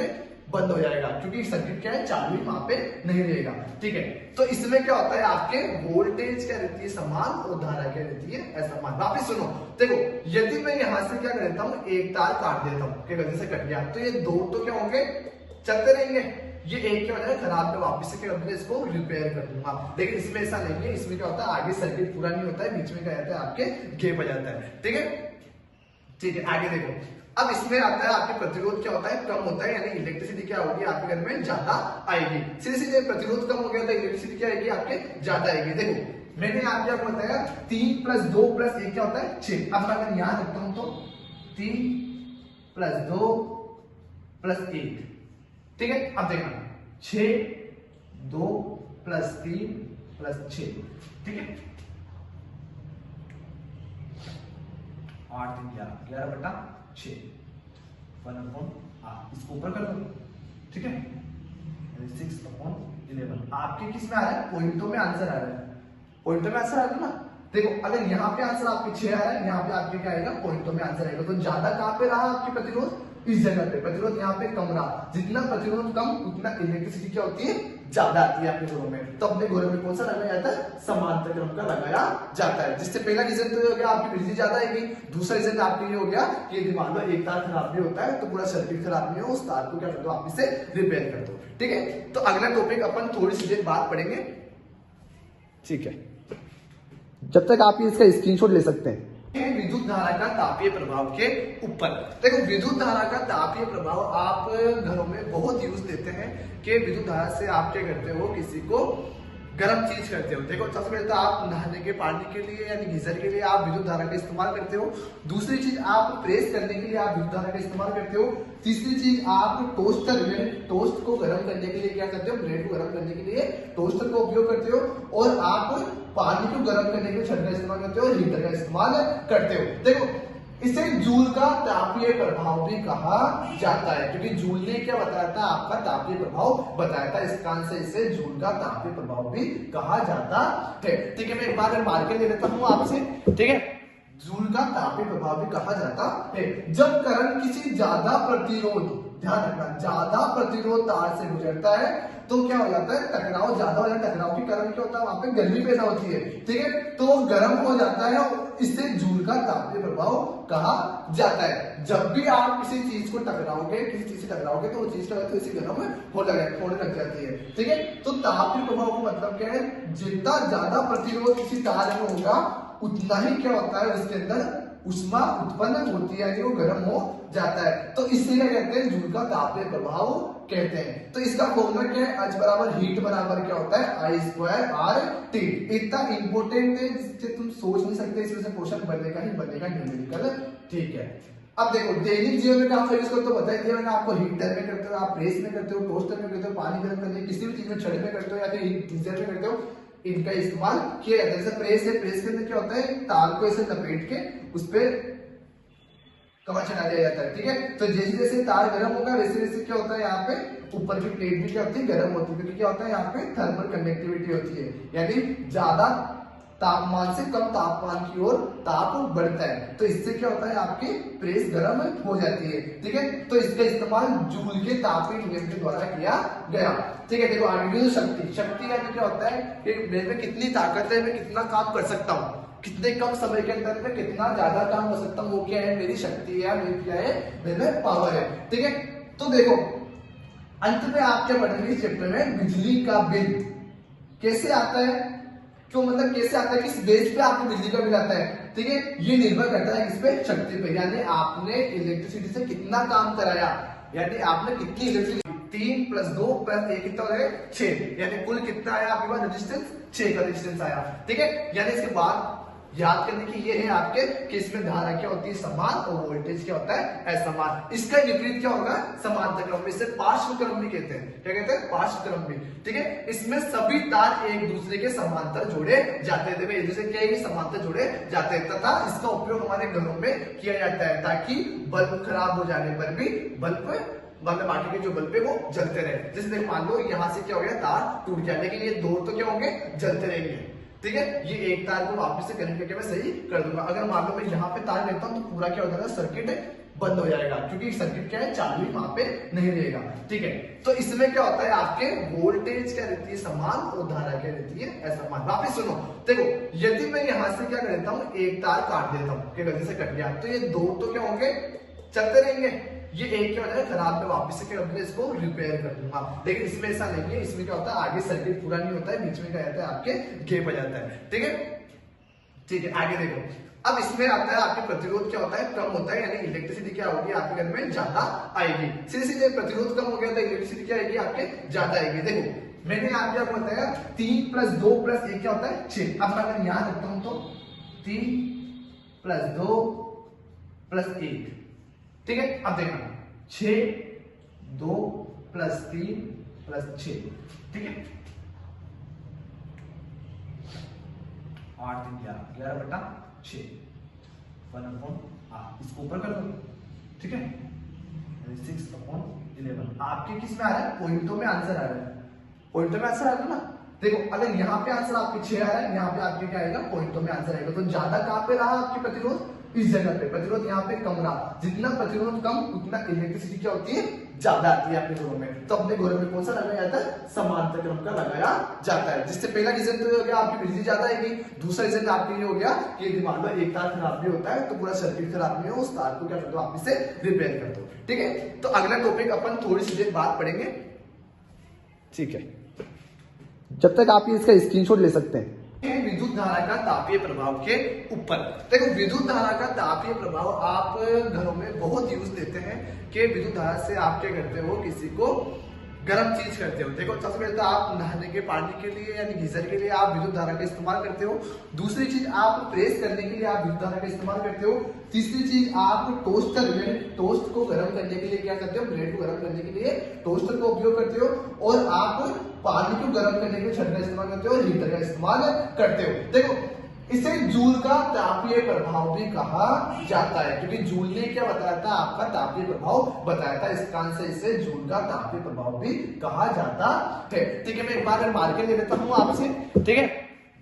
बंद हो जाएगा, क्योंकि सर्किट क्या है, चालू वहां पे नहीं रहेगा, ठीक है। तो इसमें क्या होता है, आपके वोल्टेज क्या रहती है, समान, और धारा क्या रहती है, असमान। वापिस सुनो, देखो यदि मैं यहाँ से क्या कर देता हूँ, एक तार काट देता हूँ, क्या गलती से कट गया, तो ये दो तो क्या होंगे, चलते रहेंगे। ये एक क्या हो जाएगा, खराब में वापस से क्या करते हैं, इसको रिपेयर कर दूंगा। लेकिन इसमें ऐसा नहीं है, इसमें क्या होता है, आगे सर्किट पूरा नहीं होता है, बीच में क्या जाता है, आपके गैप आ जाता है, ठीक है। ठीक है, आगे देखो, अब इसमें आता है आपके प्रतिरोध क्या होता है, कम होता है, यानी इलेक्ट्रिसिटी क्या होगी, आपके घर में ज्यादा आएगी। सीधे सीधे प्रतिरोध कम हो गया तो इलेक्ट्रिसिटी क्या आएगी, आपके ज्यादा आएगी। देखो मैंने आपको आपको बताया 3 प्लस 2 प्लस 1 क्या होता है, 6। अब मैं अगर यहां रखता हूं तो 3 प्लस 2 प्लस 1, ठीक है। अब देखना 6 2 प्लस 3 प्लस 6, ठीक है। 8 11 बटा 6 1/8, इसको ऊपर कर दो, ठीक है। 6/11 आपके किस में आ रहा है, पॉइंटों में आंसर आ रहा है, पॉइंटों में आंसर आ रहा है ना। देखो अगर यहाँ पे आंसर आपके 6 आ रहा है, यहाँ पे आपके क्या आएगा, पॉइंटों में आंसर आएगा। तो ज्यादा कहां पे रहा आपकी प्रतिरोध, इस जगह पे प्रतिरोध यहाँ पे कम रहा। जितना प्रतिरोध कम उतना इलेक्ट्रिसिटी क्या होती है, ज्यादा आती है आपके घरों में। तो अपने घरों में कौन सा लगाया जाता है, समांतर क्रम का लगाया जाता है। जिससे पहला रीजन तो हो गया आपकी बिजली ज्यादा आएगी, दूसरा रीजन आपके लिए हो गया कि मान लो एक तार खराब भी होता है तो पूरा सर्किट खराब नहीं हो, उस तार को क्या कर दो, आप इसे रिपेयर कर दो, ठीक है। तो अगला टॉपिक अपन थोड़ी सी देर बाद पढ़ेंगे, ठीक है। जब तक आप इसका स्क्रीनशॉट ले सकते हैं। विद्युत धारा का तापीय प्रभाव के ऊपर देखो, विद्युत धारा का तापीय प्रभाव आप घरों में बहुत यूज लेते हैं कि विद्युत धारा से आप क्या करते हो, किसी को गर्म चीज करते हो। देखो सबसे पहले तो आप नहाने के पानी के लिए यानी गीजर के लिए आप विद्युत धारा का इस्तेमाल करते हो। दूसरी चीज आप प्रेस करने के लिए आप विद्युत धारा का इस्तेमाल करते हो। तीसरी चीज आप टोस्टर टोस्ट को गर्म करने के लिए क्या करते हो, ब्रेड को गर्म करने के लिए टोस्टर का उपयोग करते हो। और आप पानी को गर्म करने के लिए छड़ का इस्तेमाल करते हो, हीटर का इस्तेमाल करते हो। देखो इसे जूल का तापीय प्रभाव भी कहा जाता है, क्योंकि जूल ने क्या बताया था, आपका तापीय प्रभाव बताया था। इस कारण से इसे जूल का तापीय प्रभाव भी कहा जाता है, ठीक है। मैं एक बार मार्कर ले लेता हूं आपसे, ठीक है। जूल का तापीय प्रभाव भी कहा जाता है। जब करंट किसी ज्यादा प्रतिरोध, ध्यान रखना, ज्यादा प्रतिरोध तार से गुजरता है तो क्या हो जाता है, टकराव ज्यादा हो जाता है। टकराव के कारण क्या होता है, वहां पे गर्मी पैदा होती है, ठीक है, तो गर्म हो जाता है और इससे जूल का तापीय प्रभाव कहा जाता है। जब भी आप किसी चीज को टकराओगे, किसी चीज से टकराओगे तो वो चीज क्या होती है, इसी गर्म होने लग जाती है, ठीक है। तो तापीय प्रभाव का मतलब क्या है, जितना ज्यादा प्रतिरोध किसी तार में होगा उतना ही क्या होता है, उसके अंदर उष्मा उत्पन्न होती है, यानी वो गर्म हो जाता है। तो इसलिए क्या कहते हैं, जूल का तापीय प्रभाव कहते हैं। तो इसका फॉर्मूला क्या है, H बराबर हीट बराबर क्या होता है, I स्क्वायर आर टी। इतना इंपॉर्टेंट है जिससे तुम सोच नहीं सकते, इसमें से क्वेश्चन बनेगा ही बनेगा न्यूमेरिकल, ठीक है। अब देखो दैनिक जीवन में आप यूज करते हो, बता दिया मैंने आपको, हीटर में करते हो, आप प्रेस में करते हो, टोस्टर में करते हो, पानी गर्म करने किसी भी चीज में छड़ में करते हो या फिर गीजर में करते हो, इनका इस्तेमाल किया जाता है। जैसे प्रेस है, प्रेस के अंदर क्या होता है, तार को ऐसे लपेट के उस पर कवच चढ़ा दिया जाता है, ठीक है। तो जैसे जैसे तार गर्म होगा वैसे वैसे क्या होता है, यहाँ पे ऊपर की प्लेट भी क्या होती है, गर्म होती है, क्योंकि क्या होता है, यहाँ पे थर्मल कंडक्टिविटी होती है, यानी ज्यादा तापमान से कम तापमान की ओर ताप बढ़ता है। तो इससे क्या होता है, आपकी प्रेस गर्म हो जाती है, ठीक है। तो इसका इस्तेमाल जूल के तापीय नियम के द्वारा किया गया, ठीक है। देखो आगे शक्ति, शक्ति यानी क्या होता है कि मेरे में कितनी ताकत है, मैं कितना काम कर सकता हूँ, कितने कम समय के अंदर में कितना ज्यादा काम कर सकता हूँ, वो क्या है, मेरी शक्ति है, मेरी क्या है, मेरे पावर है, ठीक है। तो देखो अंत में आप क्या पढ़ेंगे इस चैप्टर में, बिजली का बिल कैसे आता है, क्यों, मतलब कैसे आता है, किस बेस पे आपको बिजली का बिल आता है, ठीक है। ये निर्भर करता है किस पे, शक्ति पे, यानी आपने इलेक्ट्रिसिटी से कितना काम कराया, यानी आपने कितनी इलेक्ट्रिसिटी, 3 + 2 + 1 कितना हो जाएगा, 6, यानी कुल कितना आया आपके पास रेजिस्टेंस, 6 का रेजिस्टेंस आया, ठीक है। यानी इसके बाद याद करने की ये है आपके कि इसमें धारा क्या होती है, समान, और वोल्टेज क्या होता है, असमान। इसका विपरीत क्या होगा, समांतर क्रम, इसे पार्श्व क्रम भी कहते हैं, क्या कहते हैं, पार्श्व क्रम भी, ठीक है। इसमें सभी तार एक दूसरे के समांतर जोड़े जाते हैं, एक दूसरे के समांतर जोड़े जाते हैं, तथा इसका उपयोग हमारे घरों में किया जाता है ताकि बल्ब खराब हो जाने पर भी बल्ब बाकी के जो बल्ब है वो जलते रहे। जैसे मान लो यहाँ से क्या हो गया, तार टूट गया, लेकिन ये दो तो क्या होंगे, जलते रहेंगे, ठीक है। ये एक तार को वापस से कनेक्ट करके मैं सही कर दूंगा। अगर मान लो मैं यहाँ पे तार लेता हूँ तो पूरा क्या हो जाएगा, सर्किट बंद हो जाएगा, क्योंकि सर्किट क्या है, चालू ही वहां पे नहीं रहेगा, ठीक है। तो इसमें क्या होता है, आपके वोल्टेज क्या रहती है, समान, और धारा क्या रहती है, असमान। वापस सुनो, देखो यदि मैं यहाँ से क्या कर देता हूँ, एक तार काट देता हूँ, क्या गलती से कट गया, तो ये दो तो क्या होंगे, चलते रहेंगे, ये एक क्या होता है, खराब पे वापस से क्या होता है, इसको रिपेयर कर दूंगा। लेकिन इसमें ऐसा नहीं है, इसमें क्या होता है, आगे सर्किट पूरा नहीं होता है, बीच में क्या रहता है, आपके गैप आ जाता है, ठीक है, ठीक है। आगे देखो, अब इसमें आता है आपके प्रतिरोध क्या होता है, कम होता है, यानी इलेक्ट्रिसिटी क्या होगी आपके घर में, ज्यादा आएगी। सीधे सीधे प्रतिरोध कम हो गया तो इलेक्ट्रिसिटी क्या आएगी, आपके ज्यादा आएगी। देखो मैंने आपको बताया 3 + 2 + 1 क्या होता है, 6। अब मैं अगर यहां रखता हूं तो 3 + 2 + 1, ठीक है। अब देखना 6 2 + 3 + 6, ठीक है, 8 3 11 बटा 6, 1/8, इसको ऊपर कर दो, ठीक है, 6/11। आपके किस में आ रहा है, पॉइंटों में आंसर आ रहा है, पॉइंटों में आंसर आ रहा है ना। देखो अगर यहाँ पे आंसर आपके 6 आ रहा है, यहाँ पे आपके क्या आएगा, पॉइंटों में आंसर आएगा। तो ज्यादा कहां पे रहा आपके प्रतिरोध, इस जगह पे प्रतिरोध यहाँ पे कम रहा। जितना प्रतिरोध कम उतना इलेक्ट्रिसिटी क्या होती है, ज्यादा आती है अपने घरों में। तो अपने घरों में कौन सा लगाया जाता है, समांतर क्रम का लगाया जाता है। जिससे पहला रीजन तो हो गया आपकी बिजली ज्यादा आएगी, दूसरा रीजन आपके लिए हो गया कि यदि मान लो एक तार खराब भी होता है तो पूरा सर्किट खराब नहीं हो, उस तार को क्या कर दो, आप इसे रिपेयर कर दो, ठीक है। तो अगला टॉपिक अपन थोड़ी सी देर बाद पढ़ेंगे, ठीक है। जब तक आप इसका स्क्रीनशॉट ले सकते हैं। विद्युत धारा का तापीय प्रभाव के ऊपर देखो, विद्युत धारा का तापीय प्रभाव आप घरों में बहुत यूज लेते हैं कि विद्युत धारा से आप क्या करते हो, किसी को गर्म चीज करते हो। देखो सबसे पहले तो आप नहाने के पानी के लिए यानी गीजर के लिए आप विद्युत धारा का इस्तेमाल करते हो। दूसरी चीज आप प्रेस करने के लिए आप विद्युत धारा का इस्तेमाल करते हो। तीसरी चीज आप टोस्टर टोस्ट को गर्म करने के लिए क्या करते हो, ब्रेड को गर्म करने के लिए टोस्टर का उपयोग करते हो। और आप पानी को गर्म करने के लिए छड़ का इस्तेमाल करते हो और हीटर का इस्तेमाल करते हो। देखो इसे जूल का तापीय प्रभाव भी कहा जाता है, क्योंकि जूल ने क्या बताया था, आपका तापीय प्रभाव बताया था। इसका आंसर इसे जूल का तापीय प्रभाव भी कहा जाता है। ठीक है, मैं एक बार मार के ले लेता हूं आपसे, ठीक है।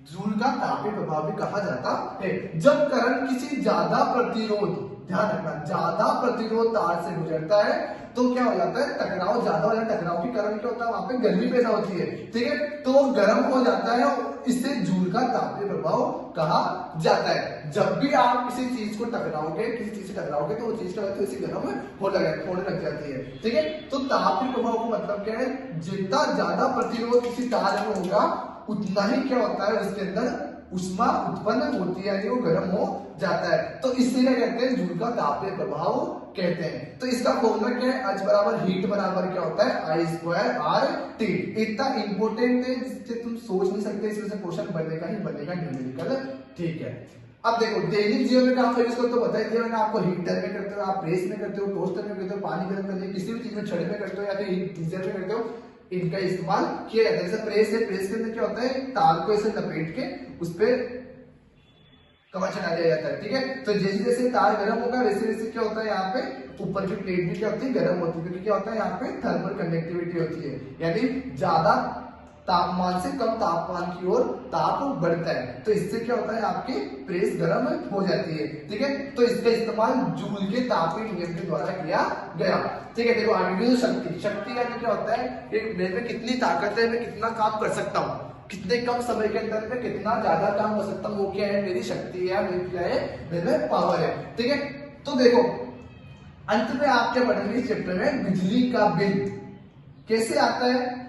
जूल का तापीय प्रभाव भी कहा जाता है। जब करंट किसी ज्यादा प्रतिरोध, ध्यान रखना, ज्यादा प्रतिरोध तार से गुजरता है तो क्या हो जाता है, टकराव ज्यादा हो जाता है। टकराव के कारण क्या होता है, वहां पे गर्मी पैदा होती है, ठीक है, तो वो गर्म हो जाता है, इससे जूल का तापीय प्रभाव कहा जाता है। जब भी आप किसी चीज को टकराओगे, किसी चीज से टकराओगे तो वो चीज क्या होती है, गर्म होने लग जाती है, ठीक है। तो तापीय प्रभाव का मतलब क्या है, जितना ज्यादा प्रतिरोध किसी तार में होगा उतना ही क्या होता है, उसके अंदर उष्मा उत्पन्न होती है, यानी वो गर्म हो जाता है। तो इससे क्या कहते हैं, जूल का तापीय प्रभाव कहते हैं। तो इसका फॉर्मूला क्या है, H बराबर हीट बराबर क्या होता है, I स्क्वायर आर टी। इतना इंपॉर्टेंट है जिससे तुम सोच नहीं सकते, इसमें से क्वेश्चन बनेगा ही बनेगा न्यूमेरिकल, ठीक है। अब देखो दैनिक जीवन में आप यूज करते हो, बता दिया मैंने आपको, हीटर में करते हो, आप प्रेस में करते हो, टोस्टर में करते हो, पानी गर्म करने किसी भी चीज में छड़े में करते हो या फिर गीजर में करते हो, इनका इस्तेमाल किया जाता है। जैसे प्रेस है, प्रेस के अंदर क्या होता है, तार को ऐसे लपेट के उस पर कवच हटा दिया जाता है, ठीक है। तो जैसे जैसे तार गर्म होगा वैसे वैसे क्या होता है, यहाँ पे ऊपर की प्लेट भी क्या होती है, गर्म होती है, क्योंकि क्या होता है, यहाँ पे थर्मल कंडक्टिविटी होती है, यानी ज्यादा तापमान से कम तापमान की ओर ताप बढ़ता है, तो इससे क्या होता है, आपकी प्रेस गर्म हो जाती है, ठीक है। तो इसका इस्तेमाल जूल के तापीय नियम के द्वारा किया गया, ठीक है। देखो आगे शक्ति, शक्ति यानी क्या होता है कि मेरे में कितनी ताकत है, मैं कितना काम कर सकता हूँ, कितने कम समय के अंदर में कितना ज्यादा काम कर सकता हूँ, वो क्या है, मेरी शक्ति है, मेरी क्या है, मेरे पावर है, ठीक है। तो देखो अंत में आप क्या पढ़ेंगे इस चैप्टर में, बिजली का बिल कैसे आता है,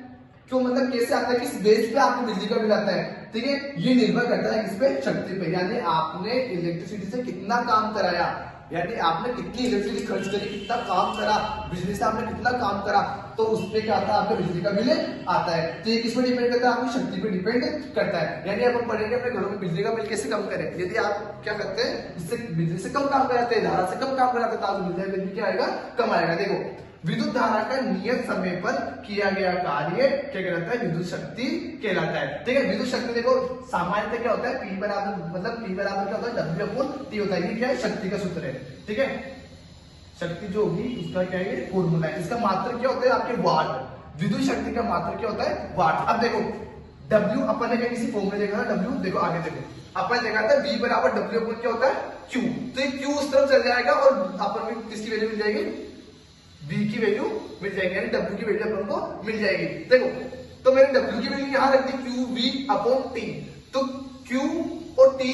क्यों, मतलब कैसे आता है, किस बेस पे आपको बिजली का बिल आता है, ठीक है। ये निर्भर करता है किस पे, शक्ति पे, यानी आपने इलेक्ट्रिसिटी से कितना काम कराया, यानी आपने कितनी इलेक्ट्रिसिटी खर्च करी, कितना काम करा, बिजली से आपने कितना काम करा, तो उस पे क्या आता है, आपका बिजली का बिल आता है। तो ये किस पे डिपेंड करता है, आपकी शक्ति पे डिपेंड करता है। यानी अपन पढ़ेंगे अपने घरों में बिजली का बिल कैसे कम करें, यदि आप क्या करते हैं, इससे बिजली से कम काम कराते हैं, धारा से कम काम कराते हैं, तो आपको बिजली का बिल क्या आएगा, कम आएगा। देखो विद्युत धारा का नियत समय पर किया गया कार्य क्या कहलाता है, विद्युत शक्ति कहलाता है, ठीक है। विद्युत शक्ति देखो सामान्यतः क्या होता है, P बराबर, मतलब P बराबर क्या होता है, W अपॉन T होता है, ये क्या है, शक्ति का सूत्र है, ठीक है। शक्ति जो होगी उसका क्या है, फॉर्मूला है। इसका मात्रक क्या होता है, आपके वाट, विद्युत शक्ति का मात्रक क्या होता है, वाट। अब देखो W अपन ने किसी फॉर्मूले देखा था, W देखो आगे देखो अपन देखा था V बराबर W अपॉन क्या होता है, Q, तो ये Q उस तरफ चल जाएगा और अपन को किसकी वैल्यू मिल जाएगी, V की वैल्यू मिल जाएगी, यानी W की वैल्यू अपन को मिल जाएगी। देखो तो मैंने W की वैल्यू यहां रख दी, QV अपॉन T, तो Q और T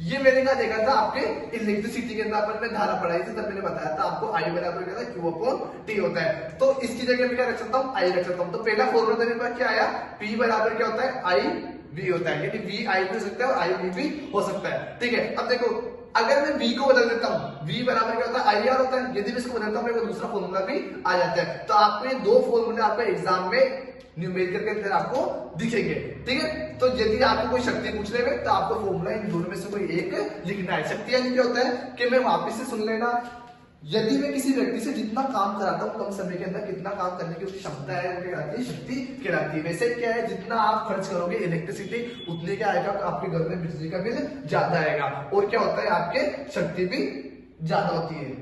ये मैंने कहा देखा था आपके इलेक्ट्रिसिटी के अंदर अपन में धारा पढ़ाई थी, तब मैंने बताया था आपको I बराबर क्या था, Q अपॉन T होता है। तो इसकी जगह मैं क्या रख सकता हूँ, I रख सकता हूँ। तो पहला फॉर्मूला मेरे पास क्या आया, P बराबर क्या होता है, I V होता है, यानी V I भी हो सकता है और I V भी हो सकता है, ठीक है। अब देखो अगर मैं V को बदल देता हूँ, V बराबर क्या होता है, IR होता है, यदि मैं इसको बदलता हूँ मेरे को दूसरा फॉर्मूला भी आ जाता है। तो आपको ये दो फॉर्मूले आपको एग्जाम में न्यूमेरिकल के अंदर आपको दिखेंगे, ठीक है। तो यदि आपको कोई शक्ति पूछने में, तो आपको फॉर्मूला इन दोनों में से कोई एक लिखना है। शक्ति यानी क्या होता है कि मैं वापस से सुन लेना, यदि मैं किसी व्यक्ति से जितना काम कराता हूँ कम समय के अंदर कितना काम करने की उसकी क्षमता है, वो कहलाती है शक्ति कहलाती है। वैसे क्या है, जितना आप खर्च करोगे इलेक्ट्रिसिटी उतने क्या आएगा, आपके घर में बिजली का बिल ज्यादा आएगा, और क्या होता है आपके शक्ति भी ज्यादा होती है।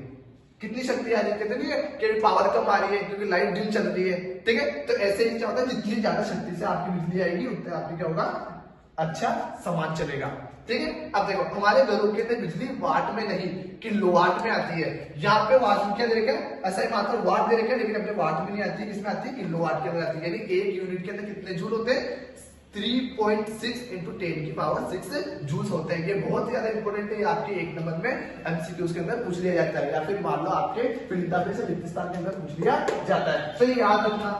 कितनी शक्ति आ रही है, कहते हैं कि पावर कम आ रही है क्योंकि लाइट डिम चल रही है, ठीक है। तो ऐसे ही क्या होता है, जितनी ज्यादा शक्ति से आपकी बिजली आएगी उतना आपकी क्या होगा, अच्छा सामान चलेगा, ठीक है। अब देखो हमारे घरों के अंदर बिजली वाट में नहीं किलोवाट में आती है। यहाँ पे वाट में क्या दे रखा है, ऐसा ही मात्र वाट दे रखा है, लेकिन अपने वाट में नहीं आती है, किसमें आती है, किलोवाट के अंदर आती है। यानी एक यूनिट के अंदर कितने जूल होते हैं, 3.6 इंटू 10 की पावर 6 जूल्स होते हैं। ये बहुत ज्यादा इंपॉर्टेंट है, आपके एक नंबर में एमसीक्यूज के अंदर पूछ लिया जाता है, या फिर मान लो आपके फिलितापे से रेगिस्तान के अंदर पूछ लिया जाता है। तो ये याद रखना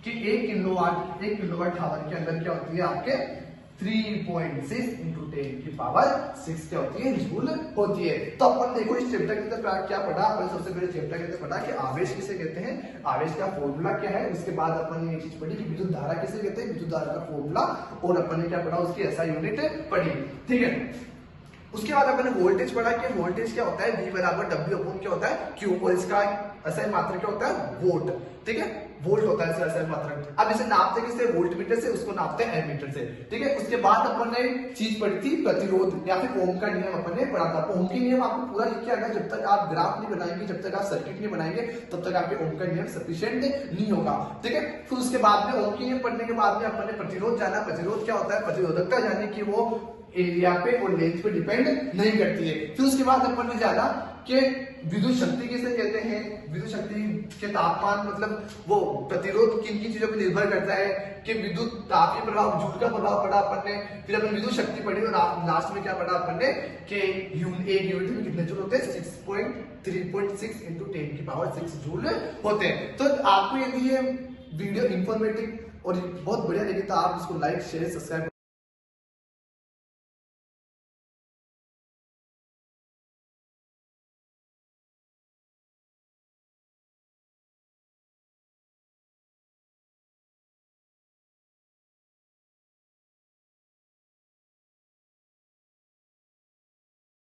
कि 1 किलोवाट आवर के अंदर क्या होती है, आपके 3.6 इंटू 10 की पावर 6 क्या होती है, जूल होती है। तो अपन देखो इस चैप्टर के अंदर क्या पढ़ा, अपन सबसे पहले चैप्टर के अंदर पढ़ा कि आवेश किसे कहते हैं, आवेश का फॉर्मूला क्या है। उसके बाद अपन ने एक चीज पढ़ी कि विद्युत धारा किसे कहते हैं, विद्युत धारा का फॉर्मूला, और अपन ने क्या पढ़ा, उसकी ऐसा यूनिट पढ़ी, ठीक है। उसके बाद अपन ने वोल्टेज पढ़ा कि वोल्टेज क्या होता है, V बराबर W अपॉन क्या होता है, Q, और इसका ऐसा मात्रा क्या होता है, वोल्ट, ठीक है। वोल्ट होता है सेल्सियस मात्रक। अब इसे नापते किससे, वोल्ट मीटर से, उसको नापते हैं एमीटर से, ठीक है। उसके बाद अपन ने चीज पढ़ी थी प्रतिरोध या फिर ओम का नियम अपन ने पढ़ा था। ओम के नियम आपको पूरा लिख के आना, जब तक आप ग्राफ नहीं बनाएंगे, जब तक आप सर्किट नहीं बनाएंगे, तब तक आपके ओम का नियम सफिशिएंट नहीं होगा, ठीक है। फिर उसके बाद में ओम के नियम पढ़ने के बाद में अपन ने प्रतिरोध जाना। प्रतिरोध क्या होता है, प्रतिरोधकता जाने की वो एरिया पे और लेंथ पे डिपेंड नहीं करती है। फिर उसके बाद अपन ने जाना कि विद्युत शक्ति किसे कहते हैं, विद्युत शक्ति के तापमान मतलब वो प्रतिरोध किन किन चीजों पर निर्भर करता है, कि विद्युत तापीय प्रभाव, जूल का प्रभाव पढ़ा अपन ने। फिर अपन विद्युत शक्ति पढ़ी और लास्ट में क्या पढ़ा अपन ने कि एक यूनिट में कितने जूल होते हैं, 3.6 इंटू 10 की पावर 6 जूल होते हैं। तो आपको यदि ये वीडियो इंफॉर्मेटिव और बहुत बढ़िया लगी तो आप इसको लाइक शेयर सब्सक्राइब